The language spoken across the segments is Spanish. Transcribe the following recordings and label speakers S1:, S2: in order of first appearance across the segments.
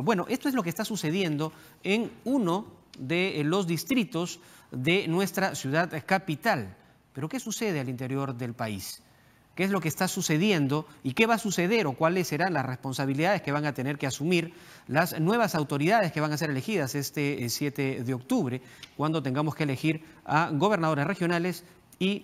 S1: Bueno, esto es lo que está sucediendo en uno de los distritos de nuestra ciudad capital. Pero ¿qué sucede al interior del país? ¿Qué es lo que está sucediendo y qué va a suceder o cuáles serán las responsabilidades que van a tener que asumir las nuevas autoridades que van a ser elegidas este 7 de octubre, cuando tengamos que elegir a gobernadores regionales y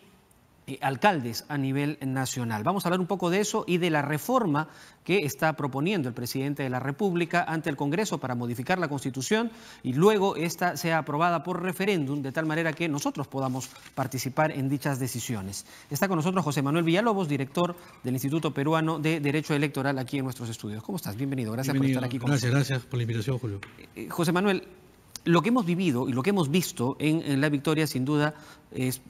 S1: alcaldes a nivel nacional? Vamos a hablar un poco de eso y de la reforma que está proponiendo el presidente de la República ante el Congreso para modificar la Constitución y luego esta sea aprobada por referéndum, de tal manera que nosotros podamos participar en dichas decisiones. Está con nosotros José Manuel Villalobos, director del Instituto Peruano de Derecho Electoral aquí en nuestros estudios. ¿Cómo estás? Bienvenido. Gracias por estar aquí con nosotros.
S2: Gracias por la invitación, Julio.
S1: José Manuel, lo que hemos vivido y lo que hemos visto en la victoria, sin duda, es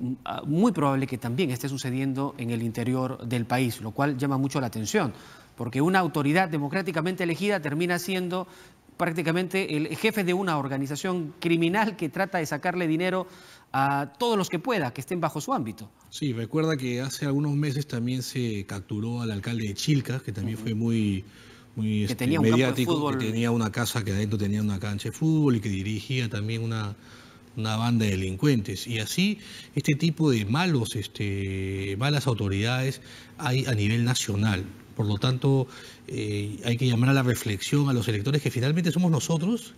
S1: muy probable que también esté sucediendo en el interior del país, lo cual llama mucho la atención, porque una autoridad democráticamente elegida termina siendo prácticamente el jefe de una organización criminal que trata de sacarle dinero a todos los que pueda, que estén bajo su ámbito.
S2: Sí, recuerda que hace algunos meses también se capturó al alcalde de Chilca, que también fue muy
S1: que tenía un
S2: mediático,
S1: campo de fútbol,
S2: que tenía una casa que adentro tenía una cancha de fútbol y que dirigía también una banda de delincuentes. Y así, este tipo de malas autoridades hay a nivel nacional. Por lo tanto, hay que llamar a la reflexión a los electores, que finalmente somos nosotros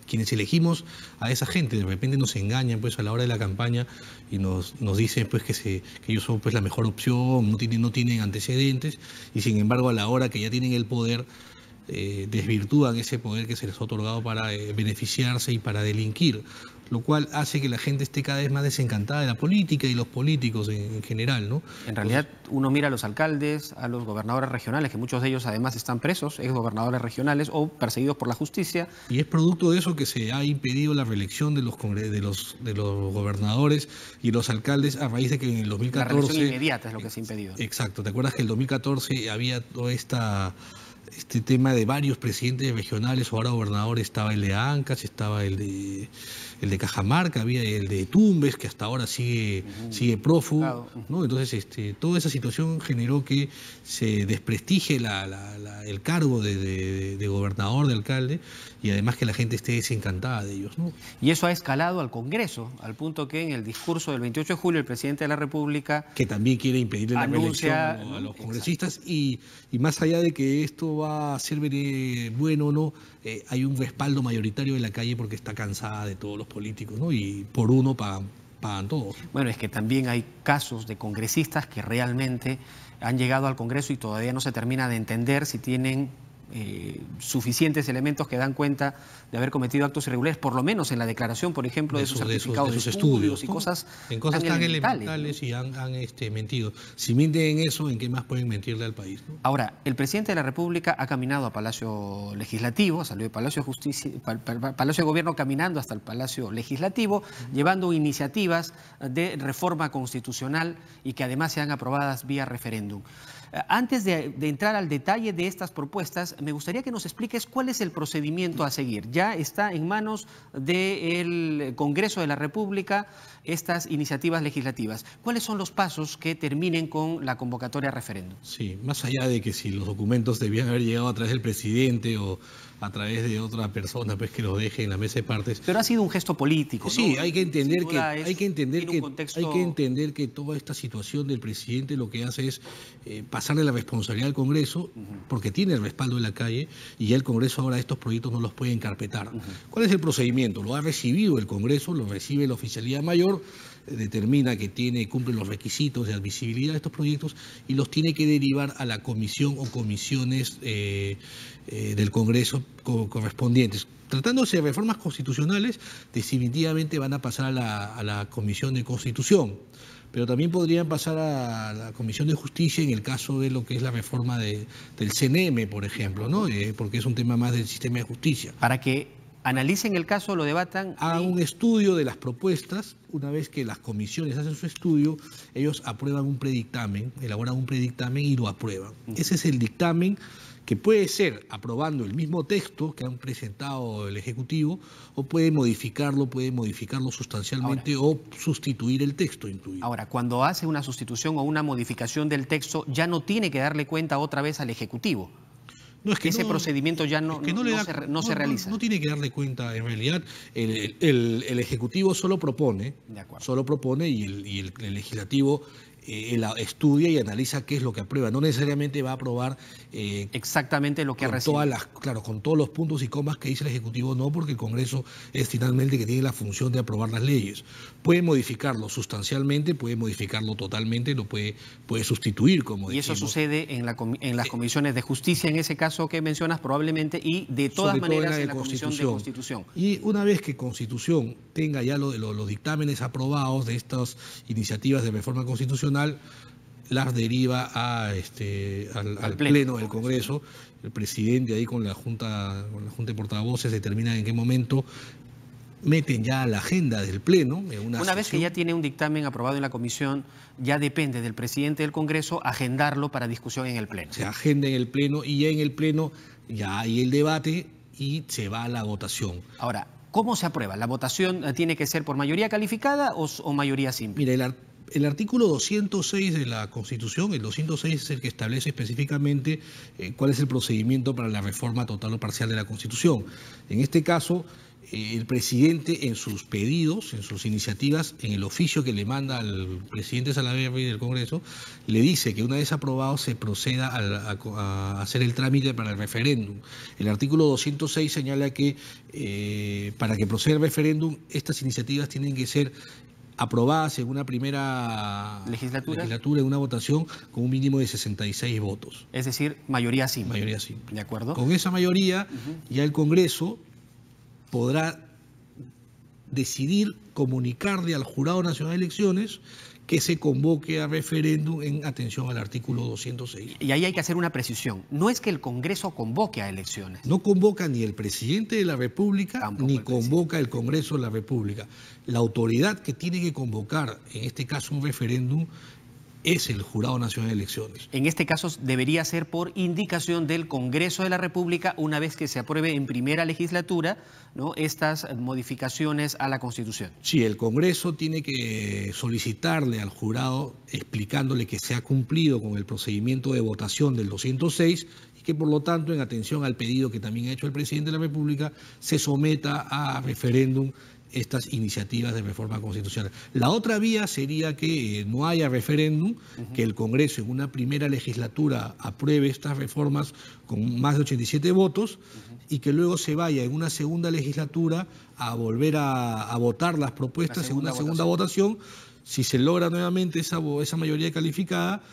S2: quienes elegimos a esa gente. De repente nos engañan pues a la hora de la campaña y nos dicen pues que ellos son pues la mejor opción, no tienen antecedentes, y sin embargo a la hora que ya tienen el poder, desvirtúan ese poder que se les ha otorgado para beneficiarse y para delinquir, lo cual hace que la gente esté cada vez más desencantada de la política y los políticos en general, ¿no?
S1: En realidad, uno mira a los alcaldes, a los gobernadores regionales, que muchos de ellos además están presos, exgobernadores regionales o perseguidos por la justicia.
S2: Y es producto de eso que se ha impedido la reelección de los gobernadores y los alcaldes a raíz de que en el 2014...
S1: La reelección inmediata es lo que se ha impedido.
S2: Exacto. ¿Te acuerdas que en el 2014 había todo este tema de varios presidentes regionales o ahora gobernadores? Estaba el de Ancash, estaba el de Cajamarca, había el de Tumbes, que hasta ahora sigue prófugo, ¿no? Entonces, toda esa situación generó que se desprestigie el cargo de gobernador, de alcalde, y además que la gente esté desencantada de ellos, ¿no?
S1: Y eso ha escalado al Congreso, al punto que en el discurso del 28 de julio el presidente de la República...
S2: que también quiere impedirle la reelección a los congresistas, y más allá de que esto va a ser bueno o no, hay un respaldo mayoritario de la calle porque está cansada de todos los políticos, ¿no? Y por uno pagan todos.
S1: Bueno, es que también hay casos de congresistas que realmente han llegado al Congreso y todavía no se termina de entender si tienen suficientes elementos que dan cuenta de haber cometido actos irregulares, por lo menos en la declaración, por ejemplo, de sus certificados de estudios y cosas
S2: tan elementales, y han mentido. Si mienten en eso, ¿en qué más pueden mentirle al país, ¿no?
S1: Ahora, el presidente de la República ha caminado a Palacio Legislativo, salió de Palacio de Justicia, Palacio de Gobierno, caminando hasta el Palacio Legislativo, llevando iniciativas de reforma constitucional y que además sean aprobadas vía referéndum. Antes de entrar al detalle de estas propuestas, me gustaría que nos expliques cuál es el procedimiento a seguir. Ya está en manos del Congreso de la República estas iniciativas legislativas. ¿Cuáles son los pasos que terminen con la convocatoria a referéndum?
S2: Sí, más allá de que si los documentos debían haber llegado a través del presidente o a través de otra persona, pues que los deje en la mesa de partes.
S1: Pero ha sido un gesto político, ¿no?
S2: Sí, hay que entender que toda esta situación del presidente lo que hace es pasarle la responsabilidad al Congreso, porque tiene el respaldo de la calle, y ya el Congreso ahora estos proyectos no los puede encarpetar. ¿Cuál es el procedimiento? Lo ha recibido el Congreso, lo recibe la oficialidad mayor, determina que cumplen los requisitos de admisibilidad de estos proyectos y los tiene que derivar a la comisión o comisiones del Congreso correspondientes. Tratándose de reformas constitucionales, definitivamente van a pasar a la Comisión de Constitución, pero también podrían pasar a la Comisión de Justicia en el caso de lo que es la reforma del CNM, por ejemplo, ¿no? Porque es un tema más del sistema de justicia.
S1: Para que analicen el caso, lo debatan.
S2: Hagan un estudio de las propuestas. Una vez que las comisiones hacen su estudio, ellos aprueban un predictamen, elaboran un predictamen y lo aprueban. Ese es el dictamen, que puede ser aprobando el mismo texto que han presentado el Ejecutivo, o puede modificarlo sustancialmente o sustituir el texto incluido.
S1: Ahora, cuando hace una sustitución o una modificación del texto, ya no tiene que darle cuenta otra vez al Ejecutivo.
S2: No, es que
S1: ese procedimiento ya
S2: no
S1: se realiza.
S2: No tiene que darle cuenta, en realidad el Ejecutivo solo propone, y el Legislativo estudia y analiza qué es lo que aprueba. No necesariamente va a aprobar
S1: exactamente lo que ha recibido.
S2: Con todos los puntos y comas que dice el Ejecutivo, no, porque el Congreso es finalmente que tiene la función de aprobar las leyes. Puede modificarlo sustancialmente, puede modificarlo totalmente, lo puede sustituir, como
S1: decimos. Y eso sucede en las comisiones de justicia, en ese caso que mencionas, probablemente, y de todas maneras en la Comisión de Constitución.
S2: Y una vez que Constitución tenga ya los dictámenes aprobados de estas iniciativas de reforma constitucional, las deriva al Pleno del Congreso. El presidente ahí con la Junta de Portavoces determina en qué momento meten ya a la agenda del Pleno.
S1: Una vez que ya tiene un dictamen aprobado en la Comisión, ya depende del presidente del Congreso agendarlo para discusión en el Pleno.
S2: Se agenda en el Pleno y ya en el Pleno ya hay el debate y se va a la votación.
S1: Ahora, ¿cómo se aprueba? ¿La votación tiene que ser por mayoría calificada o mayoría simple?
S2: Mira, el artículo 206 de la Constitución, el 206 es el que establece específicamente cuál es el procedimiento para la reforma total o parcial de la Constitución. En este caso, el presidente en sus pedidos, en sus iniciativas, en el oficio que le manda al presidente Salaverry del Congreso, le dice que una vez aprobado se proceda a hacer el trámite para el referéndum. El artículo 206 señala que para que proceda el referéndum, estas iniciativas tienen que ser aprobadas en una primera legislatura en una votación con un mínimo de 66 votos.
S1: Es decir, mayoría simple.
S2: Mayoría simple.
S1: ¿De acuerdo?
S2: Con esa mayoría ya el Congreso podrá decidir comunicarle al Jurado Nacional de Elecciones que se convoque a referéndum en atención al artículo 206.
S1: Y ahí hay que hacer una precisión. No es que el Congreso convoque a elecciones.
S2: No convoca ni el presidente de la República, ni convoca el Congreso de la República. La autoridad que tiene que convocar, en este caso un referéndum, es el Jurado Nacional de Elecciones.
S1: En este caso debería ser por indicación del Congreso de la República una vez que se apruebe en primera legislatura, ¿no?, estas modificaciones a la Constitución.
S2: Sí, el Congreso tiene que solicitarle al jurado explicándole que se ha cumplido con el procedimiento de votación del 206 y que por lo tanto, en atención al pedido que también ha hecho el presidente de la República, se someta a referéndum estas iniciativas de reforma constitucional. La otra vía sería que no haya referéndum, que el Congreso en una primera legislatura apruebe estas reformas con más de 87 votos y que luego se vaya en una segunda legislatura a volver a votar las propuestas en una segunda votación. Si se logra nuevamente esa mayoría calificada,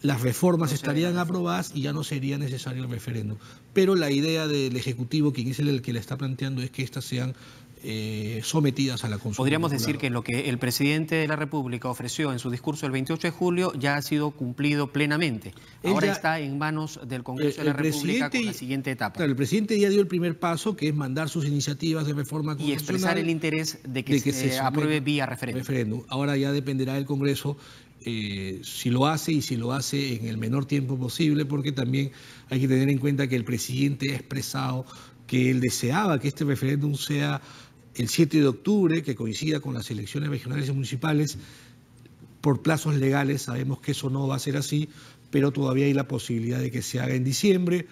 S2: las reformas estarían aprobadas y ya no sería necesario el referéndum. Pero la idea del Ejecutivo, quien es el que la está planteando, es que estas sean sometidas a la consulta.
S1: Podríamos decir que lo que el presidente de la República ofreció en su discurso el 28 de julio ya ha sido cumplido plenamente. Ahora está en manos del Congreso de la República con la siguiente etapa.
S2: Claro, el presidente ya dio el primer paso, que es mandar sus iniciativas de reforma constitucional.
S1: Y expresar el interés de que se apruebe vía referéndum.
S2: Ahora ya dependerá del Congreso si lo hace y si lo hace en el menor tiempo posible, porque también hay que tener en cuenta que el presidente ha expresado que él deseaba que este referéndum sea el 7 de octubre, que coincida con las elecciones regionales y municipales. Por plazos legales sabemos que eso no va a ser así, pero todavía hay la posibilidad de que se haga en diciembre,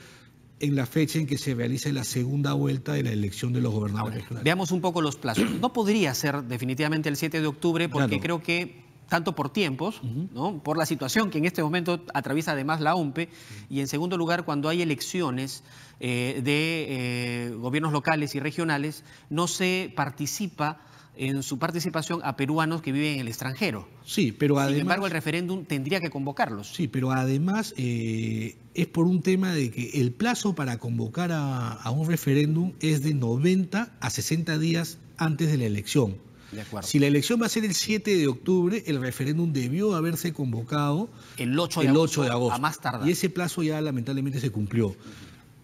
S2: en la fecha en que se realice la segunda vuelta de la elección de los gobernadores regionales.
S1: Veamos un poco los plazos. No podría ser definitivamente el 7 de octubre porque creo que tanto por tiempos, ¿no?, por la situación que en este momento atraviesa además la OMPE, y en segundo lugar, cuando hay elecciones de gobiernos locales y regionales, no se participa en su participación a peruanos que viven en el extranjero.
S2: Sí, pero además...
S1: Sin embargo, el referéndum tendría que convocarlos.
S2: Sí, pero además es por un tema de que el plazo para convocar a un referéndum es de 90 a 60 días antes de la elección.
S1: De acuerdo.
S2: Si la elección va a ser el 7 de octubre, el referéndum debió haberse convocado
S1: el 8 de agosto, a más tardar.
S2: Y ese plazo ya lamentablemente se cumplió.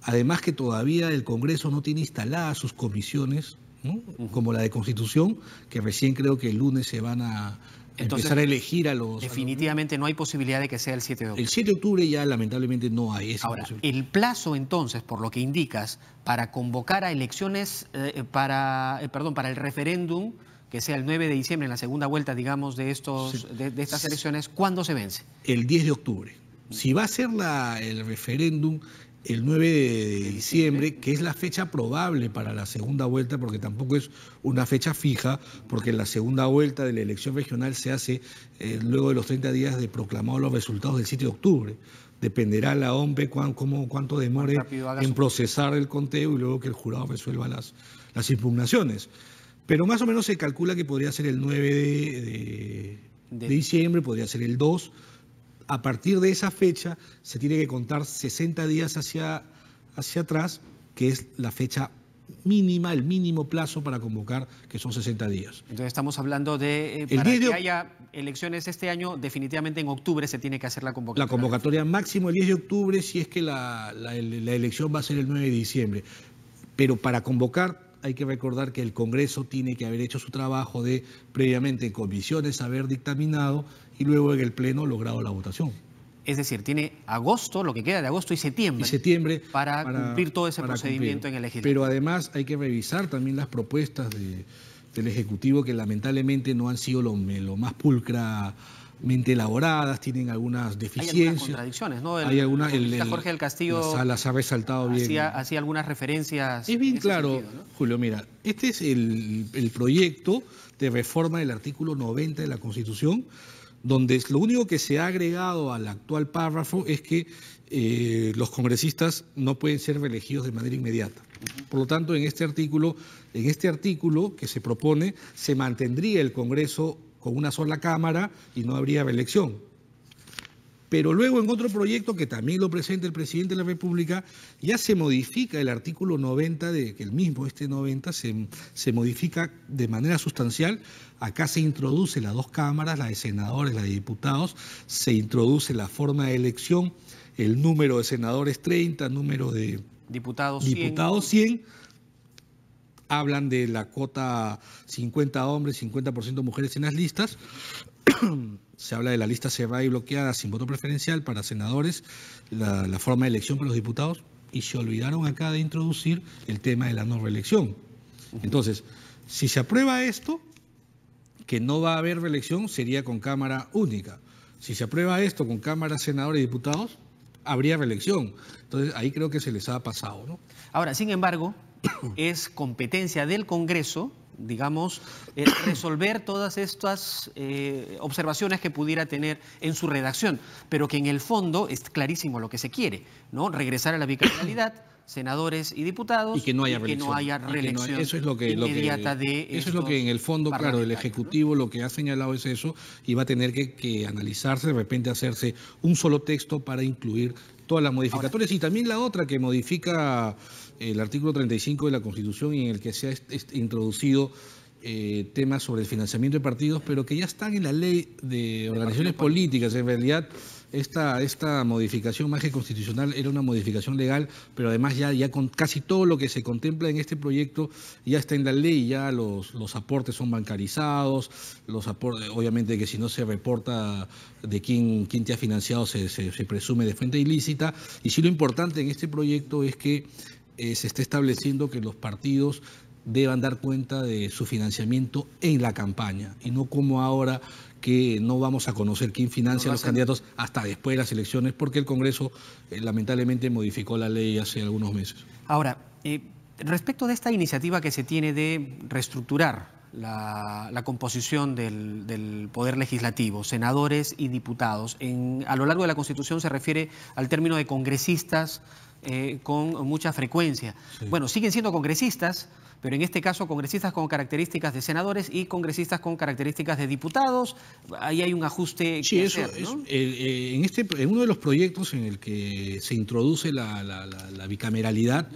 S2: Además que todavía el Congreso no tiene instaladas sus comisiones, ¿no?, como la de Constitución, que recién creo que el lunes se van a empezar a elegir a los...
S1: Definitivamente no hay posibilidad de que sea el 7 de octubre.
S2: El 7 de octubre ya lamentablemente no hay.
S1: Ahora, el plazo entonces, por lo que indicas, para convocar a elecciones, para el referéndum, que sea el 9 de diciembre, en la segunda vuelta, digamos, de estas elecciones, ¿cuándo se vence?
S2: El 10 de octubre. Si va a ser el referéndum el 9 de diciembre, que es la fecha probable para la segunda vuelta, porque tampoco es una fecha fija, porque la segunda vuelta de la elección regional se hace luego de los 30 días de proclamados los resultados del 7 de octubre. Dependerá la OMPE cuánto demore en procesar el conteo y luego que el jurado resuelva las impugnaciones. Pero más o menos se calcula que podría ser el 9 de diciembre, podría ser el 2. A partir de esa fecha se tiene que contar 60 días hacia atrás, que es la fecha mínima, el mínimo plazo para convocar, que son 60 días.
S1: Entonces estamos hablando de, para que haya elecciones este año, definitivamente en octubre se tiene que hacer la convocatoria.
S2: La convocatoria máximo el 10 de octubre, si es que la elección va a ser el 9 de diciembre. Pero para convocar hay que recordar que el Congreso tiene que haber hecho su trabajo de previamente en comisiones haber dictaminado y luego en el Pleno logrado la votación.
S1: Es decir, tiene agosto, lo que queda de agosto y septiembre para cumplir todo ese procedimiento en el legislativo.
S2: Pero además hay que revisar también las propuestas del Ejecutivo, que lamentablemente no han sido lo más pulcramente elaboradas, tienen algunas deficiencias. Hay algunas
S1: contradicciones, ¿no?
S2: Hay algunas.
S1: Jorge del Castillo
S2: las ha resaltado bien.
S1: Hacía algunas referencias.
S2: Es bien claro,
S1: sentido, ¿no?
S2: Julio, mira, este es el proyecto de reforma del artículo 90 de la Constitución, donde lo único que se ha agregado al actual párrafo es que los congresistas no pueden ser reelegidos de manera inmediata. Por lo tanto, en este artículo que se propone, se mantendría el Congreso con una sola Cámara y no habría reelección. Pero luego en otro proyecto que también lo presenta el presidente de la República, ya se modifica el artículo 90, que el mismo, este 90, se modifica de manera sustancial. Acá se introduce las dos cámaras, la de senadores, la de diputados, se introduce la forma de elección, el número de senadores 30, número de
S1: diputados
S2: 100. Hablan de la cuota 50 hombres, 50% mujeres en las listas. Se habla de la lista cerrada y bloqueada sin voto preferencial para senadores, la forma de elección para los diputados, y se olvidaron acá de introducir el tema de la no reelección. Entonces, si se aprueba esto, que no va a haber reelección, sería con Cámara única. Si se aprueba esto con Cámara, senadores y diputados, habría reelección. Entonces, ahí creo que se les ha pasado, ¿no?
S1: Ahora, sin embargo, es competencia del Congreso, digamos, resolver todas estas observaciones que pudiera tener en su redacción, pero que en el fondo es clarísimo lo que se quiere, ¿no? Regresar a la bicameralidad, senadores y diputados,
S2: y que no haya
S1: reelección
S2: eso es lo que,
S1: inmediata de
S2: eso es lo que en el fondo, claro, el Ejecutivo, ¿no? Lo que ha señalado es eso, y va a tener que analizarse, de repente hacerse un solo texto para incluir todas las modificatorias. Ahora, y también la otra que modifica el artículo 35 de la Constitución, y en el que se ha introducido temas sobre el financiamiento de partidos, pero que ya están en la ley de organizaciones políticas. En realidad, esta modificación más que constitucional era una modificación legal, pero además ya con casi todo lo que se contempla en este proyecto ya está en la ley, ya los aportes son bancarizados, los aportes, obviamente que si no se reporta de quién te ha financiado se presume de fuente ilícita, y sí lo importante en este proyecto es que se está estableciendo que los partidos deban dar cuenta de su financiamiento en la campaña, y no como ahora que no vamos a conocer quién financia a los candidatos hasta después de las elecciones, porque el Congreso lamentablemente modificó la ley hace algunos meses.
S1: Ahora, respecto de esta iniciativa que se tiene de reestructurar la composición del Poder Legislativo, senadores y diputados, a lo largo de la Constitución se refiere al término de congresistas con mucha frecuencia. Sí. Bueno, siguen siendo congresistas, pero en este caso congresistas con características de senadores y congresistas con características de diputados. Ahí hay un ajuste
S2: que hacer, ¿no? En uno de los proyectos en el que se introduce la bicameralidad,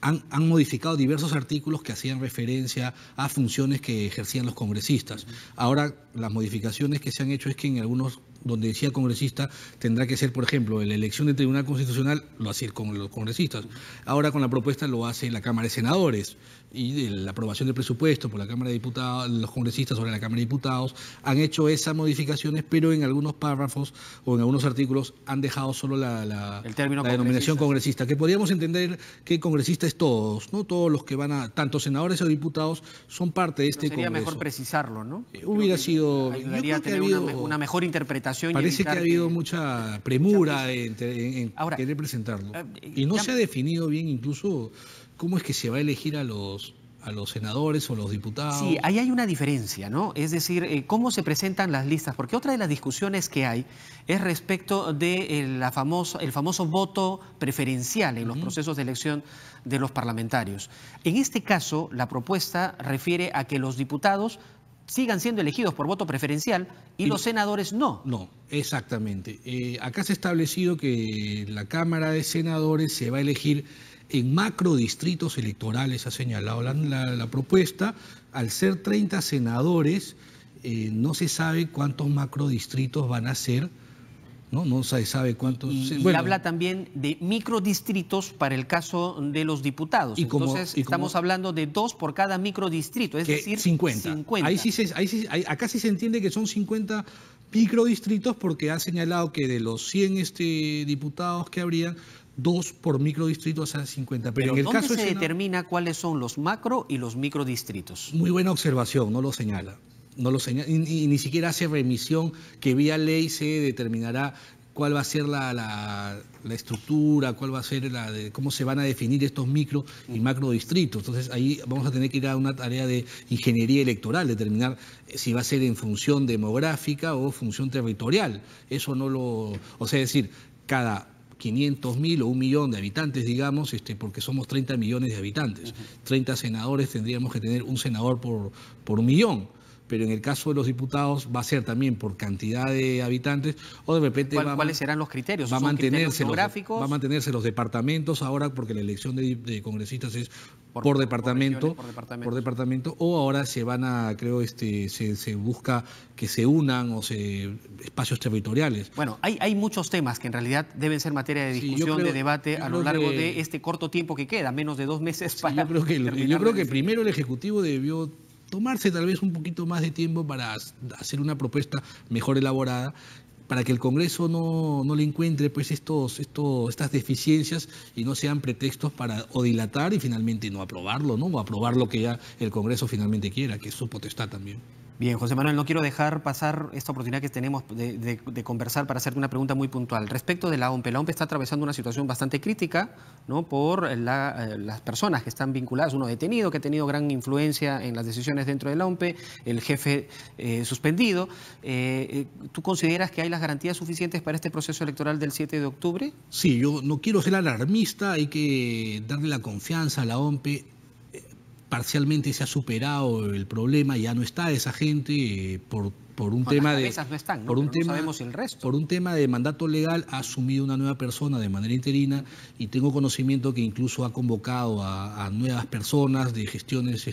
S2: han modificado diversos artículos que hacían referencia a funciones que ejercían los congresistas. Ahora, las modificaciones que se han hecho es que en algunos, donde decía congresista, tendrá que ser, por ejemplo, en la elección del Tribunal Constitucional, lo hace con los congresistas. Ahora con la propuesta lo hace la Cámara de Senadores, y la aprobación del presupuesto por la Cámara de Diputados, los congresistas sobre la Cámara de Diputados, han hecho esas modificaciones, pero en algunos párrafos o en algunos artículos han dejado solo la denominación congresista, que podríamos entender que congresista es todos, ¿no? Todos los que van a, tanto senadores o diputados, son parte de este Congreso.
S1: Sería mejor precisarlo, ¿no?
S2: Hubiera sido...
S1: Ayudaría a tener una mejor interpretación votación.
S2: Parece que ha habido mucha premura en querer presentarlo. Y no se ha definido bien incluso cómo es que se va a elegir a los senadores o los diputados.
S1: Sí, ahí hay una diferencia, ¿no? Es decir, cómo se presentan las listas, porque otra de las discusiones que hay es respecto de el famoso voto preferencial en los procesos de elección de los parlamentarios. En este caso, la propuesta refiere a que los diputados sigan siendo elegidos por voto preferencial y los senadores no.
S2: No, exactamente. Acá se ha establecido que la Cámara de Senadores se va a elegir en macrodistritos electorales, ha señalado la propuesta. Al ser 30 senadores, no se sabe cuántos macrodistritos van a ser, ¿no? No se sabe cuántos.
S1: Y habla también de microdistritos para el caso de los diputados. Entonces, estamos hablando de 2 por cada microdistrito, es decir,
S2: 50. Acá sí se entiende que son 50 microdistritos porque ha señalado que de los 100 diputados que habrían, 2 por microdistrito, o sea, 50.
S1: Pero en el caso se determina cuáles son los macro y los microdistritos?
S2: Muy buena observación, no lo señala. Y ni siquiera hace remisión que vía ley se determinará cuál va a ser la estructura, cuál va a ser cómo se van a definir estos micro y macro distritos. Entonces ahí vamos a tener que ir a una tarea de ingeniería electoral, determinar si va a ser en función demográfica o función territorial. Eso no lo... O sea, es decir, cada 500.000 o 1 millón de habitantes, digamos, porque somos 30 millones de habitantes. 30 senadores tendríamos que tener un senador por 1 millón. Pero en el caso de los diputados va a ser también por cantidad de habitantes o de repente...
S1: ¿Cuáles serán los criterios?
S2: Va a mantenerse los departamentos ahora porque la elección de congresistas es por departamento, o ahora se van a, creo, se busca que se unan espacios territoriales.
S1: Bueno, hay muchos temas que en realidad deben ser materia de discusión, de debate a lo largo de este corto tiempo que queda, menos de 2 meses para...
S2: Yo creo que primero el Ejecutivo debió tomarse tal vez un poquito más de tiempo para hacer una propuesta mejor elaborada, para que el Congreso no le encuentre pues estas deficiencias y no sean pretextos para o dilatar y finalmente no aprobarlo, ¿no? O aprobar lo que ya el Congreso finalmente quiera, que es su potestad también.
S1: Bien, José Manuel, no quiero dejar pasar esta oportunidad que tenemos de conversar para hacerte una pregunta muy puntual. Respecto de la OMPE está atravesando una situación bastante crítica, ¿no? Por las personas que están vinculadas, uno detenido que ha tenido gran influencia en las decisiones dentro de la OMPE, el jefe suspendido. ¿Tú consideras que hay las garantías suficientes para este proceso electoral del 7 de octubre?
S2: Sí, yo no quiero ser alarmista, hay que darle la confianza a la OMPE. Parcialmente se ha superado el problema, ya no está esa gente por un tema de...
S1: No están, ¿no? No sabemos el resto.
S2: Por un tema de mandato legal ha asumido una nueva persona de manera interina y tengo conocimiento que incluso ha convocado a nuevas personas de gestiones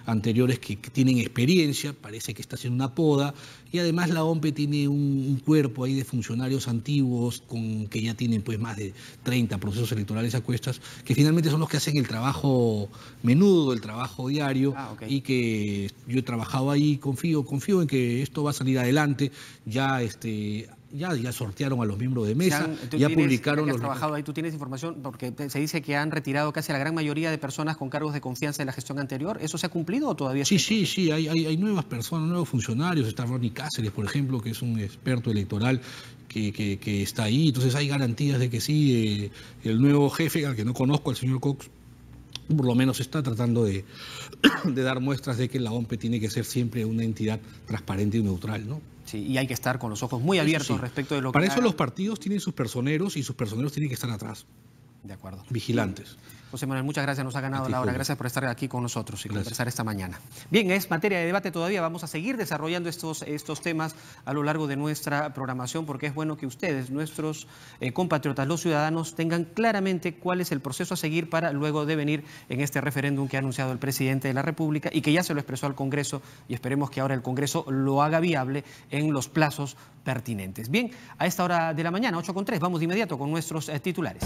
S2: anteriores que tienen experiencia, parece que está haciendo una poda y además la OMPE tiene un cuerpo ahí de funcionarios antiguos que ya tienen pues más de 30 procesos electorales a cuestas, que finalmente son los que hacen el trabajo menudo, el trabajo diario. Y que yo he trabajado ahí, confío en que esto va a salir adelante. Ya sortearon a los miembros de mesa, ya publicaron
S1: los... trabajado ahí, ¿tú tienes información? Porque se dice que han retirado casi a la gran mayoría de personas con cargos de confianza de la gestión anterior. ¿Eso se ha cumplido o todavía?
S2: Sí, hay nuevas personas, nuevos funcionarios. Está Ronnie Cáceres, por ejemplo, que es un experto electoral que está ahí. Entonces hay garantías de que sí, el nuevo jefe, al que no conozco, al señor Cox, por lo menos está tratando de dar muestras de que la OMPE tiene que ser siempre una entidad transparente y neutral, ¿no?
S1: Sí, y hay que estar con los ojos muy abiertos respecto de lo que...
S2: Para eso los partidos tienen sus personeros y sus personeros tienen que estar atrás.
S1: De acuerdo.
S2: Vigilantes.
S1: José Manuel, muchas gracias, nos ha ganado la hora. Gracias por estar aquí con nosotros y conversar esta mañana. Bien, es materia de debate todavía, vamos a seguir desarrollando estos temas a lo largo de nuestra programación porque es bueno que ustedes, nuestros compatriotas, los ciudadanos, tengan claramente cuál es el proceso a seguir para luego devenir en este referéndum que ha anunciado el presidente de la República y que ya se lo expresó al Congreso y esperemos que ahora el Congreso lo haga viable en los plazos pertinentes. Bien, a esta hora de la mañana, 8:03, vamos de inmediato con nuestros titulares.